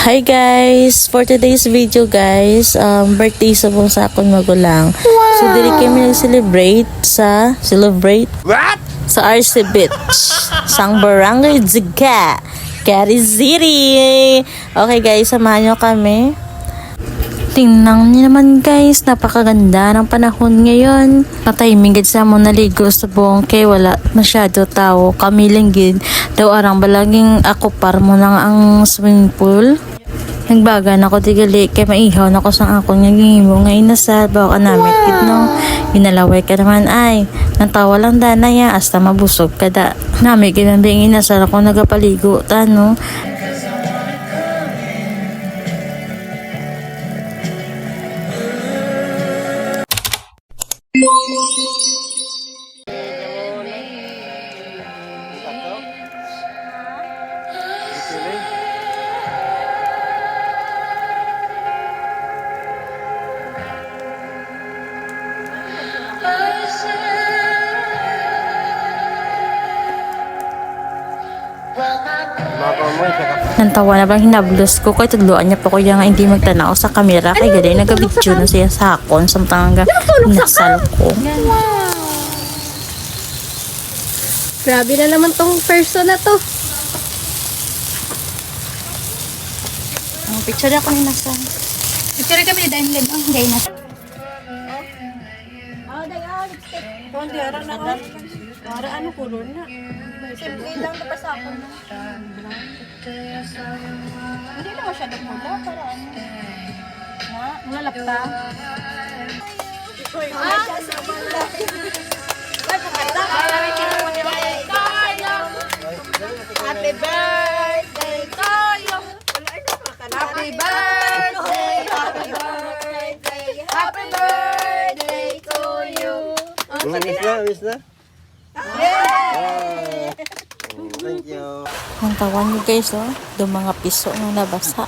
Hi guys! For today's video guys, birthday sa pong sa akong magulang. Wow. So dili kami nag-celebrate sa What? sa RC Beach, sang Barangay Ziga, Quezon City. Okay guys, samahan nyo kami. Tingnan niyo naman guys, napakaganda ng panahon ngayon. Natahiming gid sa mo naligo sa bongke, wala masyado tao. Kami lang gid daw arang balaging ako par mo lang ang swimming pool. Nagbagan ako tigali kay maihaw na ko sa akong nagihimo nga inasal bawa ka namin kid no. Ginalaway ka naman ay natawa lang dana ya hasta mabusog kada. Nami ginambing inasal ako nagapaligo tano. Nantawa na bang hinablos ko kay tudloan niya pa ko nga hindi magtanaw sa kamera kay gaday nagabidyo na siya sa akon samtang nga nasal ko. Grabe na naman tong person na to. Ang picture ako ni nasal. Picture kami ni Daniel. Ang gay na. Hindi, ara ano kulor na. Simple lang na pasapon na. Hindi na masyadong mula para ano. Na, Lalapta. Happy birthday to you. Happy birthday, happy birthday, happy birthday to you. Wish na? Yeah! Thank you. Ang tawan niyo guys oh, do mga piso na nabasa.